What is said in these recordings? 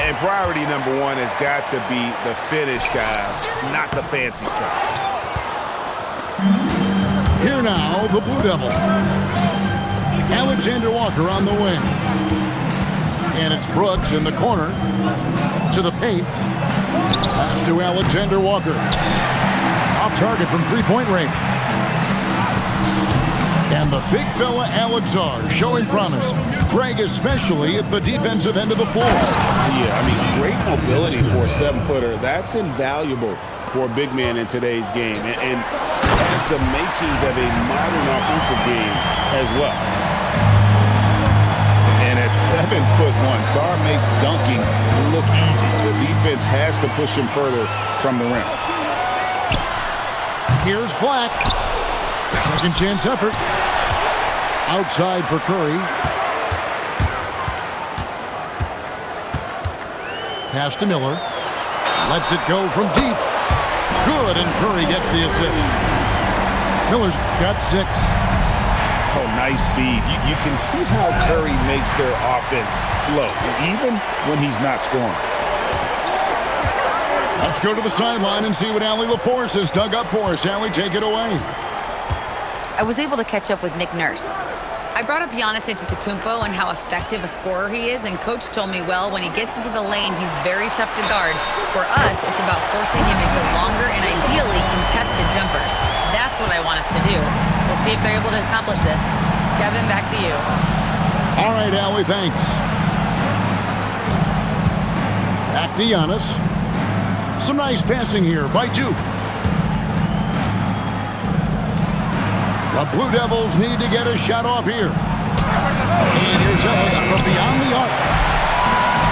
And priority number one has got to be the finish, guys, not the fancy stuff. Here now, the Blue Devils. Alexander Walker on the wing. And it's Brooks in the corner to the paint. Pass to Alexander Walker. Off target from three-point range. And the big fella Alex Zar showing promise. Greg especially at the defensive end of the floor. Yeah, I mean, great mobility for a 7-footer. That's invaluable for a big man in today's game. And has the makings of a modern offensive game as well. And at 7'1", Zar makes dunking look easy. The defense has to push him further from the rim. Here's Black. Second chance effort. Outside for Curry. Pass to Miller. Lets it go from deep. Good, and Curry gets the assist. Miller's got 6. Oh, nice feed. You can see how Curry makes their offense flow, even when he's not scoring. Let's go to the sideline and see what Allie LaForce has dug up for us. Allie, take it away. I was able to catch up with Nick Nurse. I brought up Giannis Antetokounmpo and how effective a scorer he is, and Coach told me, well, when he gets into the lane, he's very tough to guard. For us, it's about forcing him into longer and ideally contested jumpers. That's what I want us to do. We'll see if they're able to accomplish this. Kevin, back to you. All right, Allie, thanks. Back to Giannis. Some nice passing here by Duke. The Blue Devils need to get a shot off here. And here's Ellis from beyond the arc.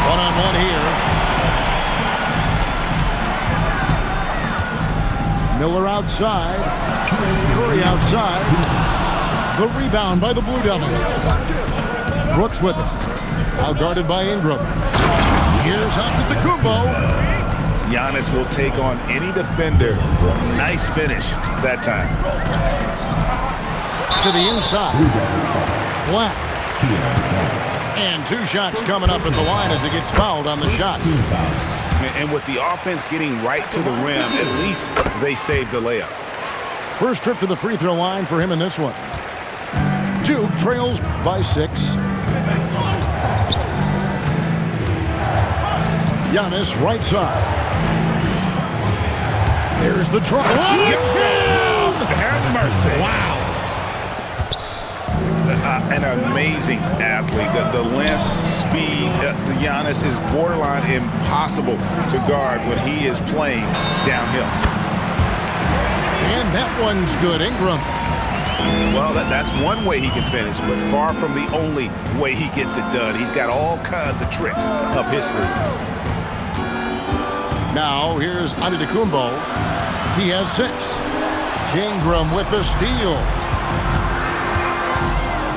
One-on-one here. Miller outside. Curry outside. The rebound by the Blue Devils. Brooks with it. Out guarded by Ingram. Here's Antetokounmpo. Giannis will take on any defender. Nice finish that time. To the inside. Black. And 2 shots coming up at the line as he gets fouled on the shot. And with the offense getting right to the rim, at least they saved the layup. First trip to the free throw line for him in this one. Duke trails by 6. Giannis right side. There's the try. Have mercy. Wow. An amazing athlete. The length, speed, the Giannis is borderline impossible to guard when he is playing downhill. And that one's good, Ingram. Well, that's one way he can finish, but far from the only way he gets it done. He's got all kinds of tricks up his sleeve. Now, here's Antetokounmpo. He has 6. Ingram with the steal.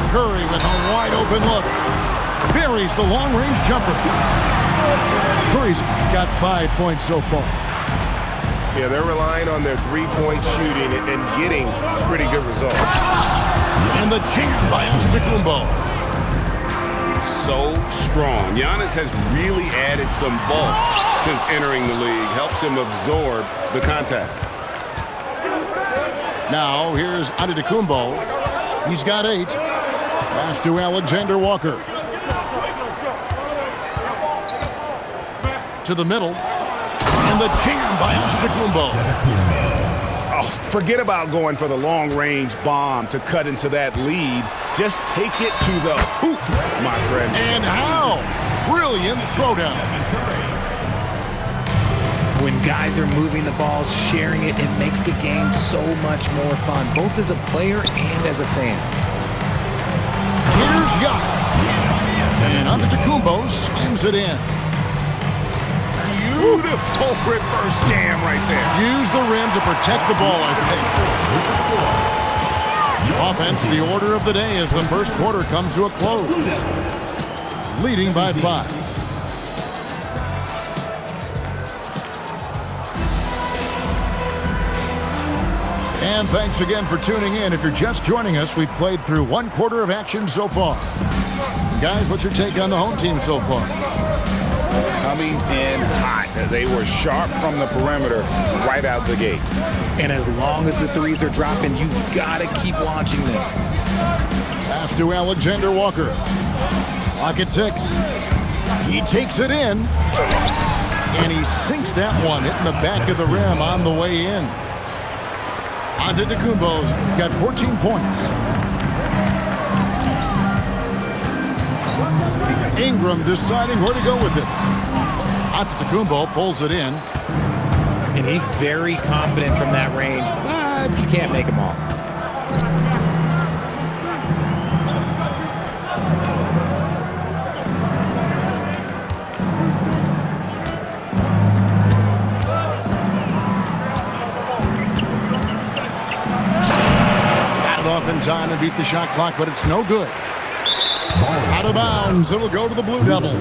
Curry with a wide-open look. Buries the long-range jumper. Curry's got 5 points so far. Yeah, they're relying on their three-point shooting and getting pretty good results. And the jam by Antetokounmpo. So strong. Giannis has really added some bulk since entering the league. Helps him absorb the contact. Now, here's Antetokounmpo. He's got 8. Pass to Alexander Walker. To the middle. And the jam by Antetokounmpo. Oh, forget about going for the long-range bomb to cut into that lead. Just take it to the hoop, my friend. And how? Brilliant throwdown. When guys are moving the ball, sharing it, it makes the game so much more fun, both as a player and as a fan. Here's Giannis. And Antetokounmpo slams it in. Beautiful reverse jam right there. Use the rim to protect the ball, I think. Offense, the order of the day as the first quarter comes to a close. Leading by 5. And thanks again for tuning in. If you're just joining us, we've played through 1 quarter of action so far. Guys, what's your take on the home team so far? coming in hot. They were sharp from the perimeter right out the gate. And as long as the threes are dropping, you've got to keep launching them. Pass to Alexander Walker. Clock at 6. He takes it in. And he sinks that one, hitting the back of the rim on the way in. Antetokounmpo's got 14 points. Ingram deciding where to go with it. Antetokounmpo pulls it in. And he's very confident from that range, but you can't make them all. Got it off in time and beat the shot clock, but it's no good. Out of bounds. It'll go to the Blue Devils.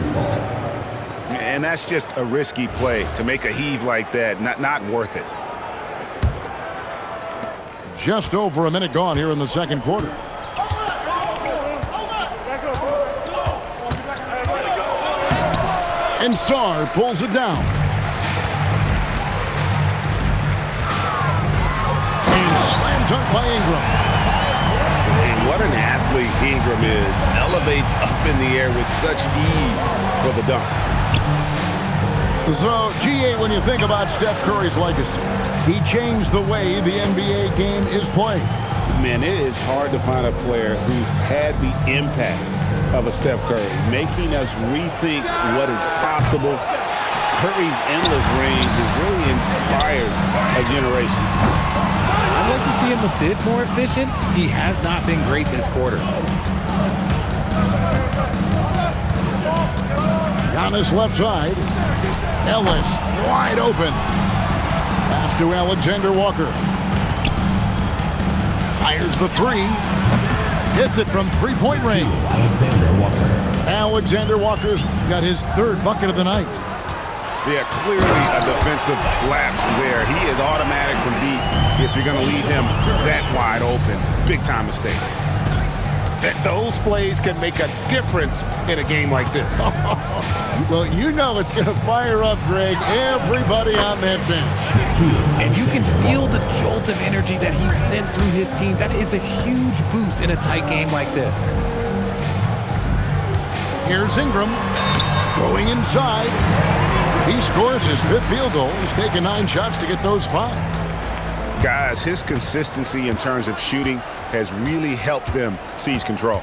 And that's just a risky play to make a heave like that. Not worth it. Just over a minute gone here in the second quarter. And Sarr pulls it down. And slam dunk by Ingram. And what an athlete Ingram is. Elevates up in the air with such ease for the dunk. So, GA, when you think about Steph Curry's legacy, he changed the way the NBA game is played. Man, it is hard to find a player who's had the impact of a Steph Curry, making us rethink what is possible. Curry's endless range has really inspired a generation. I'd like to see him a bit more efficient. He has not been great this quarter. Giannis left side. Ellis wide open. Pass to Alexander Walker. Fires the three. Hits it from three-point range. Alexander Walker's got his third bucket of the night. Yeah, clearly a defensive lapse where he is automatic from deep if you're going to leave him that wide open. Big-time mistake. Those plays can make a difference in a game like this. Well, you know it's going to fire up, Greg, everybody on that bench. And you can feel the jolt of energy that he sent through his team. That is a huge boost in a tight game like this. Here's Ingram going inside. He scores his fifth field goal. He's taken 9 shots to get those 5. Guys, his consistency in terms of shooting has really helped them seize control.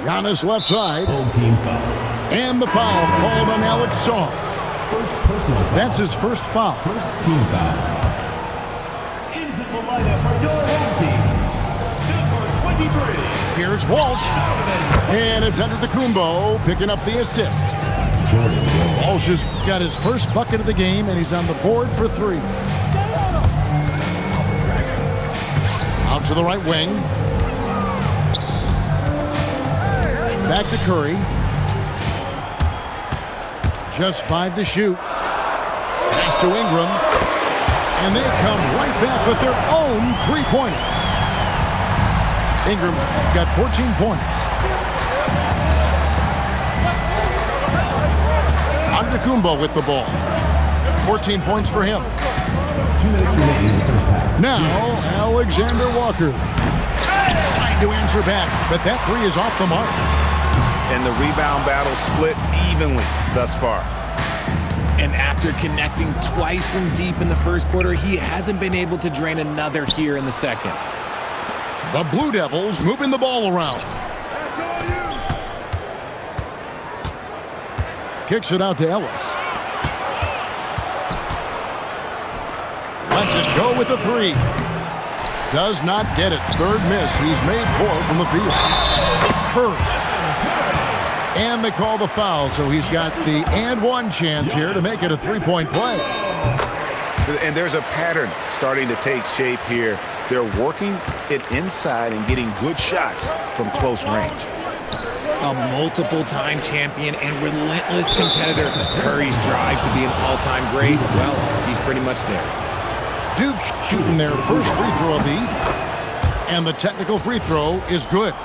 Giannis left side. And the foul called on Alex Sarr. That's his first foul. First team foul. Into the lineup for your home team, number 23. Here's Walsh. And it's Antetokounmpo picking up the assist. Walsh has got his first bucket of the game, and he's on the board for 3. Out to the right wing. Back to Curry. Just 5 to shoot. Pass to Ingram. And they come right back with their own three-pointer. Ingram's got 14 points. Antetokounmpo with the ball. 14 points for him. 2 minutes remaining in the first half. Now, Alexander Walker. Trying to answer back, but that 3 is off the mark. And the rebound battle split evenly thus far. And after connecting twice from deep in the first quarter, he hasn't been able to drain another here in the second. The Blue Devils moving the ball around. Kicks it out to Ellis. Lets it go with the 3. Does not get it. Third miss. He's made 4 from the field. Curry. And they call the foul, so he's got the and 1 chance here to make it a 3-point play. And there's a pattern starting to take shape here. They're working it inside and getting good shots from close range. A multiple-time champion and relentless competitor. Curry's drive to be an all-time great, well, he's pretty much there. Duke shooting their first free throw of the evening. And the technical free throw is good.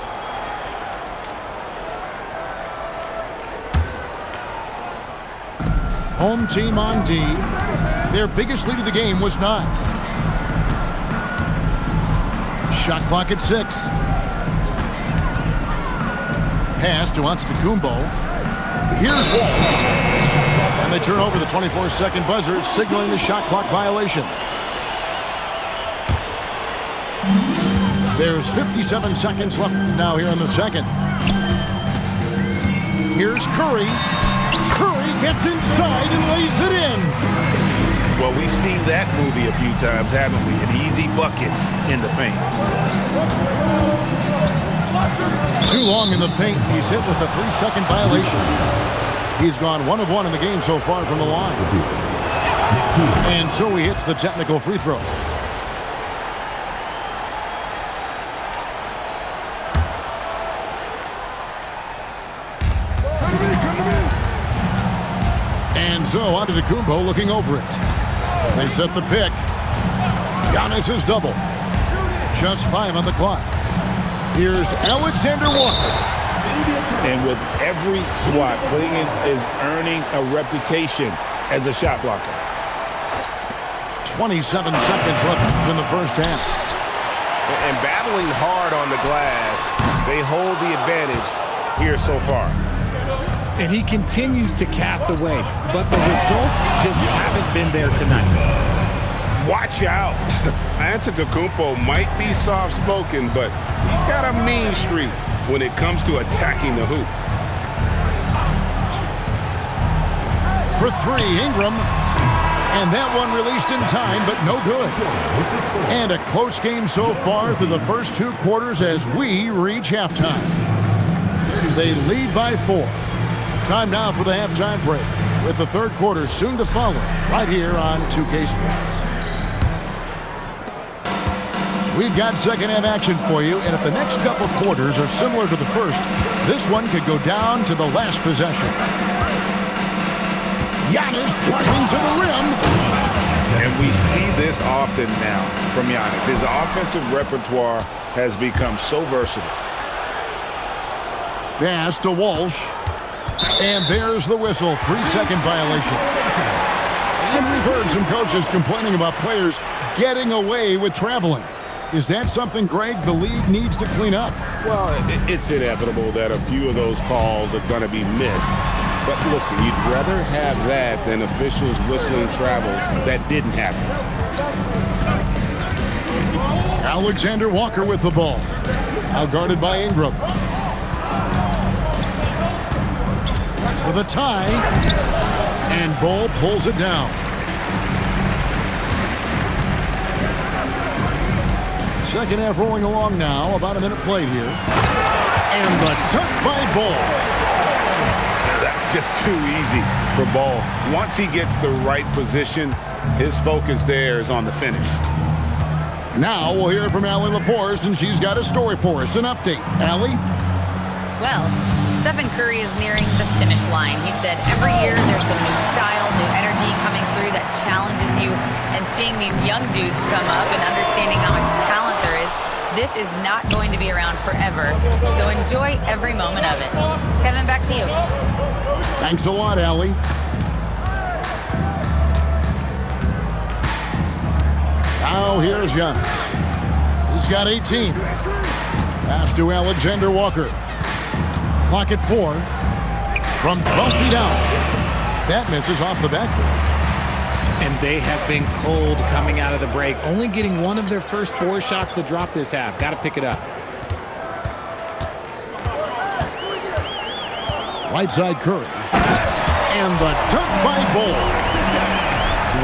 Home team on D. Their biggest lead of the game was 9. Shot clock at 6. Pass to Antetokounmpo. Here's Walsh. And they turn over the 24-second buzzer, signaling the shot clock violation. There's 57 seconds left now here in the second. Here's Curry. Curry gets inside and lays it in. Well, we've seen that movie a few times, haven't we? An easy bucket in the paint. Too long in the paint. He's hit with a 3-second violation. He's gone 1 of 1 in the game so far from the line. And so he hits the technical free throw. And so Antetokounmpo looking over it. They set the pick. Giannis is double. Just 5 on the clock. Here's Alexander Walker. And with every swat, Clingan is earning a reputation as a shot blocker. 27 seconds left in the first half. And battling hard on the glass, they hold the advantage here so far. And he continues to cast away, but the results just haven't been there tonight. Watch out. Antetokounmpo might be soft-spoken, but he's got a mean streak when it comes to attacking the hoop. For 3, Ingram. And that one released in time, but no good. And a close game so far through the first 2 quarters as we reach halftime. They lead by 4. Time now for the halftime break, with the third quarter soon to follow, right here on 2K Sports. We've got second half action for you, and if the next couple quarters are similar to the first, this one could go down to the last possession. Giannis driving to the rim. And we see this often now from Giannis. His offensive repertoire has become so versatile. Pass to Walsh. And there's the whistle, 3-second violation. And we've heard some coaches complaining about players getting away with traveling. Is that something, Greg, the league needs to clean up? Well, it's inevitable that a few of those calls are going to be missed. But listen, you'd rather have that than officials whistling travels that didn't happen. Alexander Walker with the ball. Now guarded by Ingram. For the tie. And Ball pulls it down. Second half rolling along now. About a minute played here. And the dunk by Ball. That's just too easy for Ball. Once he gets the right position, his focus there is on the finish. Now we'll hear from Allie LaForce, and she's got a story for us. An update. Allie? Well, Stephen Curry is nearing the finish line. He said every year there's some new style, new energy coming through that challenges you. And seeing these young dudes come up and understanding how much talent there is, this is not going to be around forever. So enjoy every moment of it. Kevin, back to you. Thanks a lot, Allie. Now here's Giannis. He's got 18. Pass to Alexander Walker. Clock at 4. From 12 feet out. That misses off the backboard. And they have been cold coming out of the break, only getting one of their first 4 shots to drop this half. Got to pick it up. Right side Curry. And the dunk by Ball.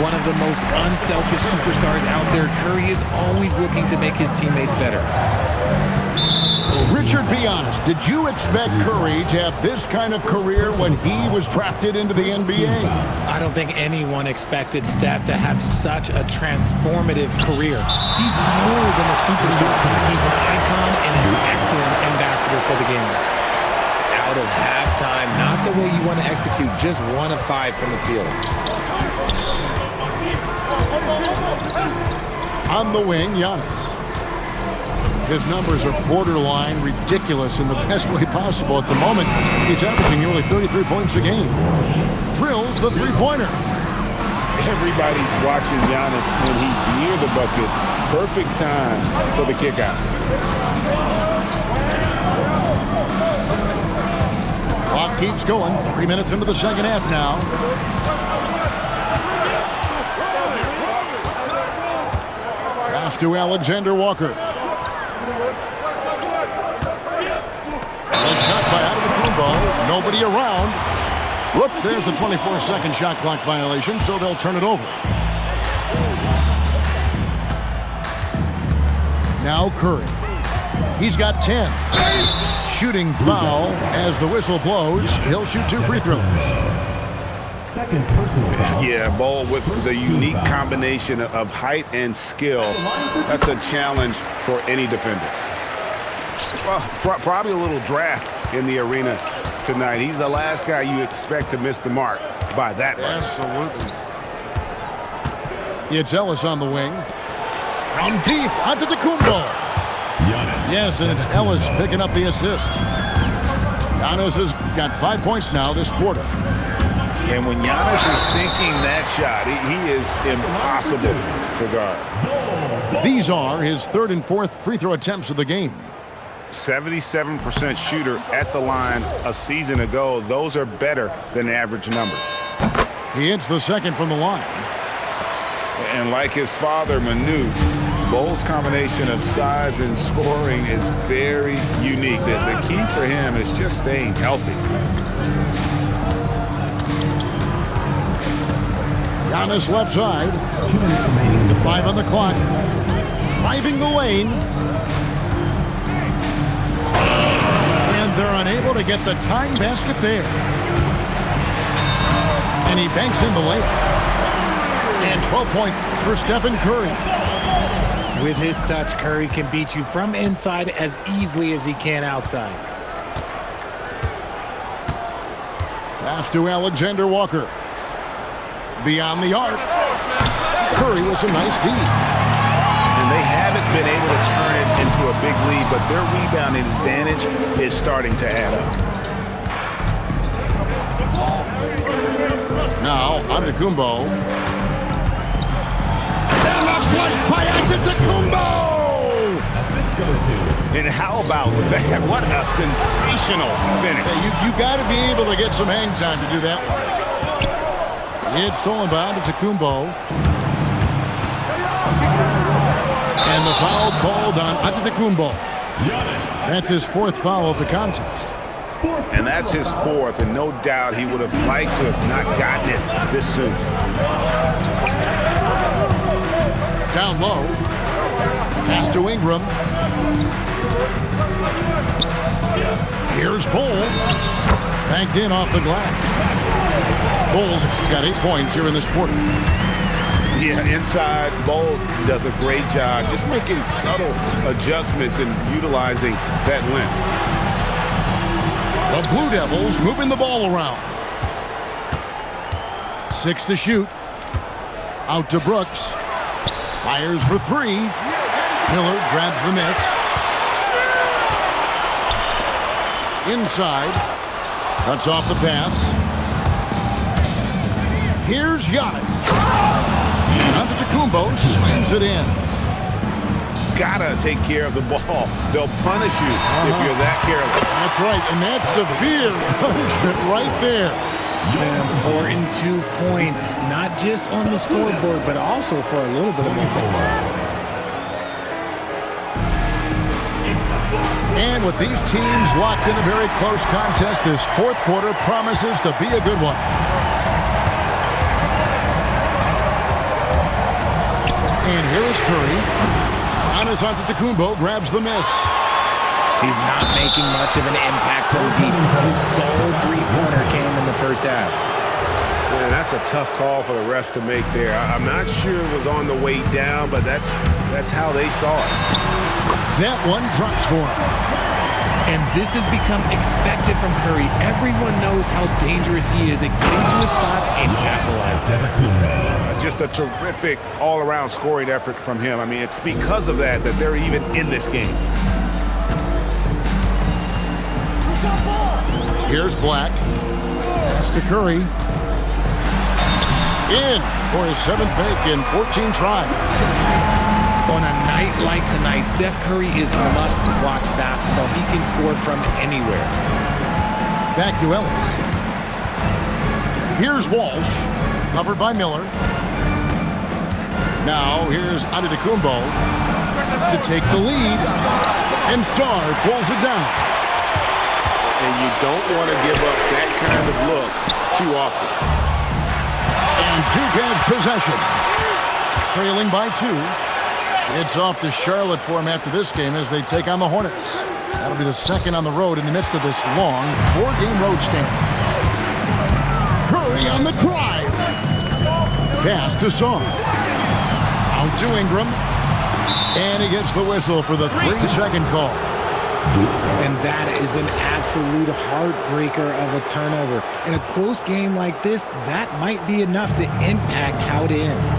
One of the most unselfish superstars out there, Curry is always looking to make his teammates better. Richard, be honest, did you expect Curry to have this kind of career when he was drafted into the NBA? I don't think anyone expected Steph to have such a transformative career. He's more than a superstar. He's an icon and an excellent ambassador for the game. Out of halftime, not the way you want to execute, just 1 of 5 from the field. On the wing, Giannis. His numbers are borderline ridiculous in the best way possible at the moment. He's averaging nearly 33 points a game. drills the three-pointer. Everybody's watching Giannis when he's near the bucket. Perfect time for the kick out. Clock keeps going. 3 minutes into the second half now. Pass to Alexander Walker. The shot by Antetokounmpo. Nobody around. Whoops, there's the 24-second shot clock violation, so they'll turn it over. Now Curry. He's got 10. Shooting foul as the whistle blows. He'll shoot 2 free throws. Second personal foul. Yeah, Bol with the unique combination of height and skill. That's a challenge for any defender. Well, probably a little draft in the arena tonight. He's the last guy you expect to miss the mark by that much. Absolutely. It's Ellis on the wing. From deep, Antetokounmpo. Yes, and it's Ellis picking up the assist. Giannis has got 5 points now this quarter. And when Giannis is sinking that shot, he is impossible to guard. These are his third and fourth free throw attempts of the game. 77% shooter at the line a season ago. Those are better than average numbers. He hits the second from the line. And like his father, Manu, Bol's combination of size and scoring is very unique. The key for him is just staying healthy. Giannis left side. 2 minutes remaining. 5 on the clock. Driving the lane. And they're unable to get the tying basket there. And he banks in the layup. And 12 points for Stephen Curry. With his touch, Curry can beat you from inside as easily as he can outside. Pass to Alexander Walker. Beyond the arc. Curry with some nice D. And they haven't been able to turn it into a big lead, but their rebounding advantage is starting to add up. Now, Antetokounmpo. And a flush by Antetokounmpo! Assist goes to. And how about that? What a sensational finish. You got to be able to get some hang time to do that one. It's stolen by Antetokounmpo. And the foul called on Antetokounmpo. That's his fourth foul of the contest. And that's his fourth, and no doubt he would have liked to have not gotten it this soon. Down low. Pass to Ingram. Here's Bol. Banked in off the glass. Bol's got 8 points here in this quarter. Yeah, inside, Bol does a great job just making subtle adjustments and utilizing that length. The Blue Devils moving the ball around. 6 to shoot. Out to Brooks. Fires for 3. Miller grabs the miss. Inside. Cuts off the pass. Here's Giannis. And Antetokounmpo slams it in. Gotta take care of the ball. They'll punish you if you're that careless. That's right, and that's severe punishment right there. An important 2 points, not just on the scoreboard, but also for a little bit of momentum. And with these teams locked in a very close contest, this fourth quarter promises to be a good one. And here is Curry. Giannis Antetokounmpo grabs the miss. He's not making much of an impact from deep. His sole three-pointer came in the first half. Man, that's a tough call for the refs to make there. I'm not sure it was on the way down, but that's how they saw it. That one drops for him. And this has become expected from Curry. Everyone knows how dangerous he is at getting to his spots and capitalizing. Just a terrific all-around scoring effort from him. I mean, it's because of that they're even in this game. Here's Black. Pass to Curry. In for his 7th make in 14 tries. On a night like tonight, Steph Curry is must-watch basketball. He can score from anywhere. Back to Ellis. Here's Walsh, covered by Miller. Now here's Antetokounmpo to take the lead, and Sarr pulls it down. And you don't want to give up that kind of look too often. And Duke has possession. Trailing by 2. It's off to Charlotte for him after this game as they take on the Hornets. That'll be the second on the road in the midst of this long 4-game road stand. Curry on the drive. Pass to Sarr. Out to Ingram. And he gets the whistle for the 3-second call. And that is an absolute heartbreaker of a turnover. In a close game like this, that might be enough to impact how it ends.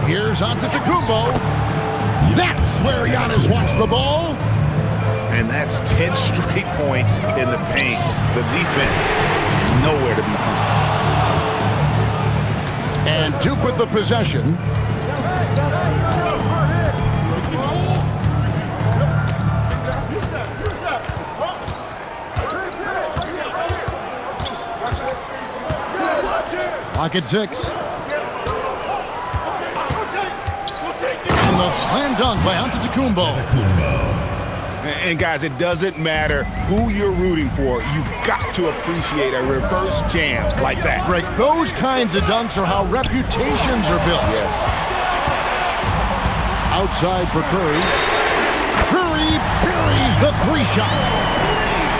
Here's Antetokounmpo. That's where Giannis wants the ball. And that's 10 straight points in the paint. The defense, nowhere to be found. And Duke with the possession. Clock at 6. And the slam dunk by Antetokounmpo. And guys, it doesn't matter who you're rooting for. You've got to appreciate a reverse jam like that. Greg, those kinds of dunks are how reputations are built. Yes. Outside for Curry. Curry buries the 3-shot.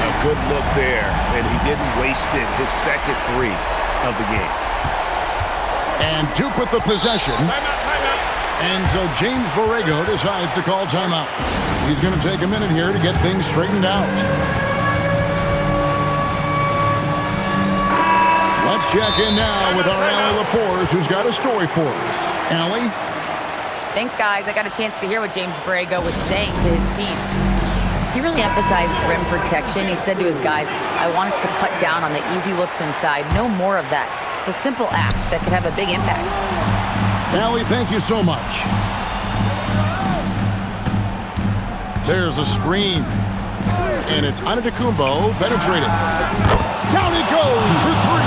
A good look there, and he didn't waste it. His second 3 of the game. And Duke with the possession. And so James Borrego decides to call timeout. He's going to take a minute here to get things straightened out. Let's check in now with our Allie LaForce, who's got a story for us. Allie? Thanks, guys. I got a chance to hear what James Borrego was saying to his team. He really emphasized rim protection. He said to his guys, I want us to cut down on the easy looks inside. No more of that. It's a simple ask that could have a big impact. Allie, thank you so much. There's a screen. And it's Antetokounmpo penetrating. Down it goes for 3.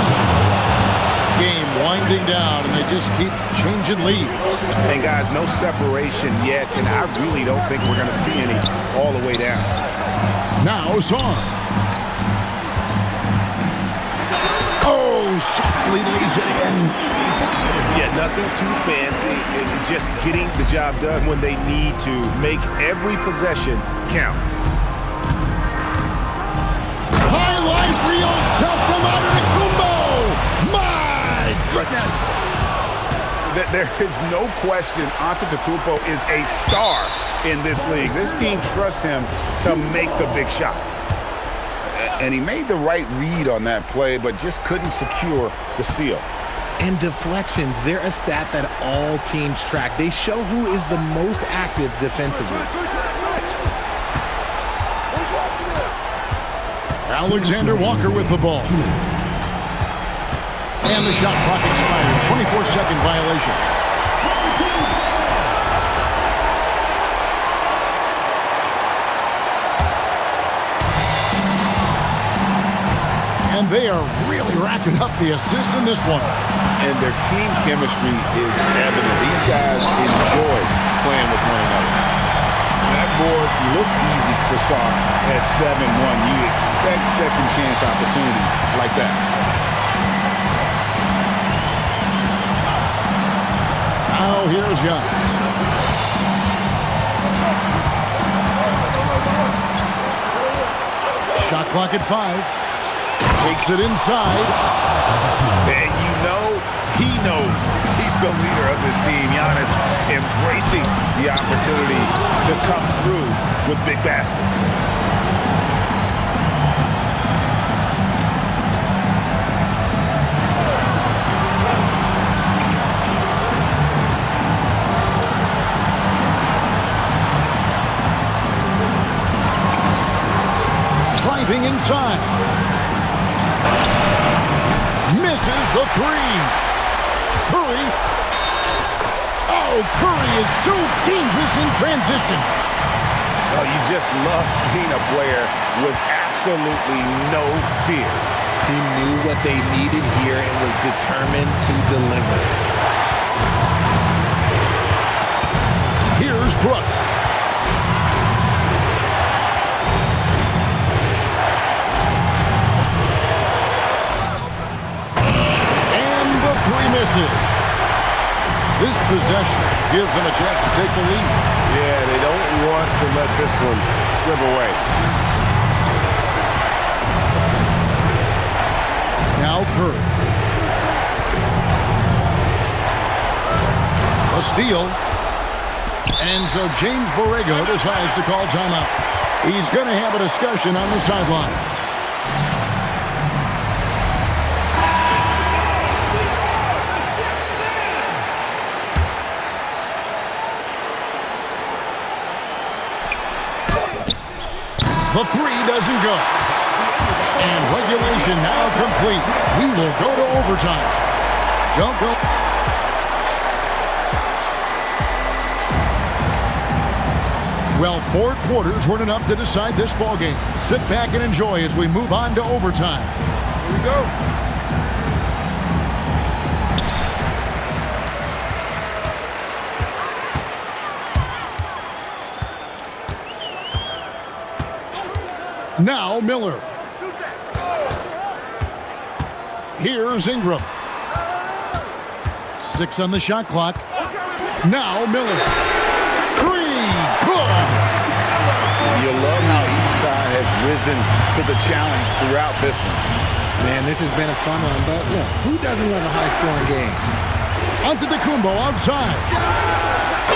Game winding down, and they just keep changing leads. And guys, no separation yet, and I really don't think we're going to see any all the way down. Now Sarr. Oh, shot leads it in. Yeah, nothing too fancy. It's just getting the job done when they need to. Make every possession count. Highlight reel stuff from Antetokounmpo. My goodness. There is no question Antetokounmpo is a star in this league. This team trusts him to make the big shot. And he made the right read on that play, but just couldn't secure the steal. And deflections, they're a stat that all teams track. They show who is the most active defensively. Alexander Walker with the ball. And the shot clock expires. 24-second violation. And they are really racking up the assists in this one. And their team chemistry is evident. These guys enjoy playing with one another. That board looked easy for Sarr at 7-1. You expect second chance opportunities like that. Now here's Giannis. Shot clock at 5. Takes it inside. And you know, he knows he's the leader of this team. Giannis embracing the opportunity to come through with big baskets. Driving inside. Misses the three. Curry. Oh, Curry is so dangerous in transition. Well, you just love seeing a player with absolutely no fear. He knew what they needed here and was determined to deliver. Here's Brooks. And the three misses. This possession gives them a chance to take the lead. Yeah, they don't want to let this one slip away. Now Curry. A steal. And so James Borrego decides to call timeout. He's going to have a discussion on the sideline. The three doesn't go. And regulation now complete. We will go to overtime. Don't go. Well, 4 quarters weren't enough to decide this ballgame. Sit back and enjoy as we move on to overtime. Here we go. Now Miller. Here's Ingram. 6 on the shot clock. Now Miller. 3. Good. You love how each side has risen to the challenge throughout this one. Man, this has been a fun one, but look, who doesn't love a high-scoring game? Antetokounmpo outside.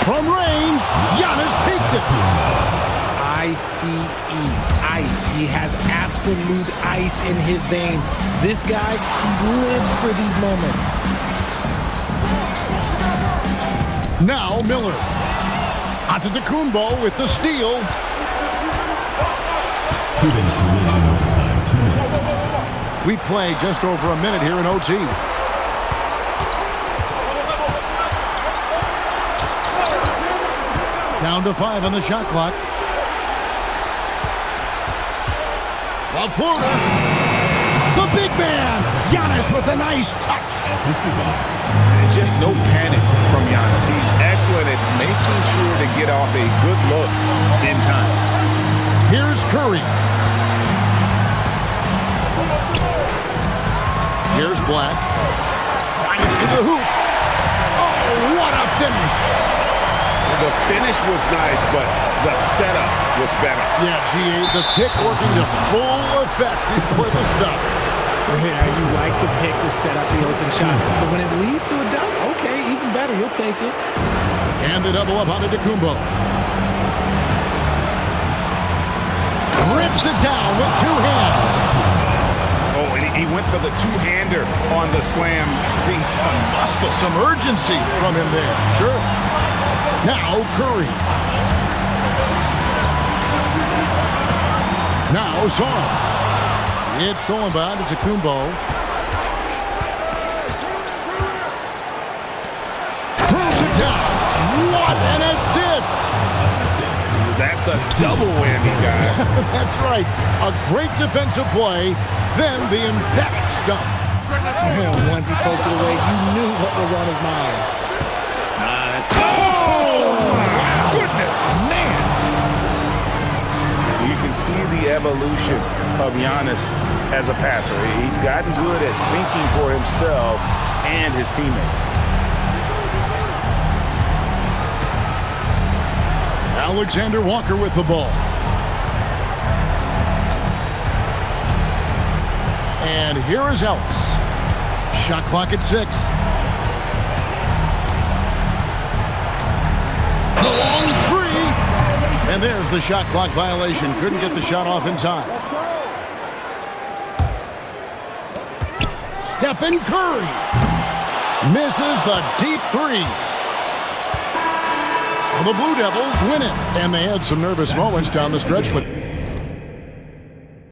From range, Giannis takes it. ICE, ice. He has absolute ice in his veins. This guy, he lives for these moments. Now Miller. Antetokounmpo with the steal. 2 minutes remaining in overtime. 2 minutes. We play just over a minute here in OT. Down to 5 on the shot clock. The floater. The big man. Giannis with a nice touch. Just no panic from Giannis. He's excellent at making sure to get off a good look in time. Here's Curry. Here's Black. Finds to the hoop. Oh, what a finish. The finish was nice, but the setup was better. Yeah, GA, the pick working to full effect before the stuff. Yeah, you like the pick to set up the open shot. But when it leads to a dunk, okay, even better, you'll take it. And the double up on Antetokounmpo. Rips it down with 2 hands. Oh, and he went for the two-hander on the slam. See some muscle. Some urgency from him there. Sure. Now Curry. Now Son. It's stolen by Antetokounmpo. Throws it down. What an assist! That's a double whammy, guys. That's right. A great defensive play, then the emphatic stuff. Once he poked it away, you knew what was on his mind. That's good. Oh, my goodness. Man. You can see the evolution of Giannis as a passer. He's gotten good at thinking for himself and his teammates. Alexander Walker with the ball. And here is Ellis. Shot clock at 6. The long 3. And there's the shot clock violation. Couldn't get the shot off in time. Stephen Curry misses the deep 3. The Blue Devils win it. And they had some nervous moments down the stretch, but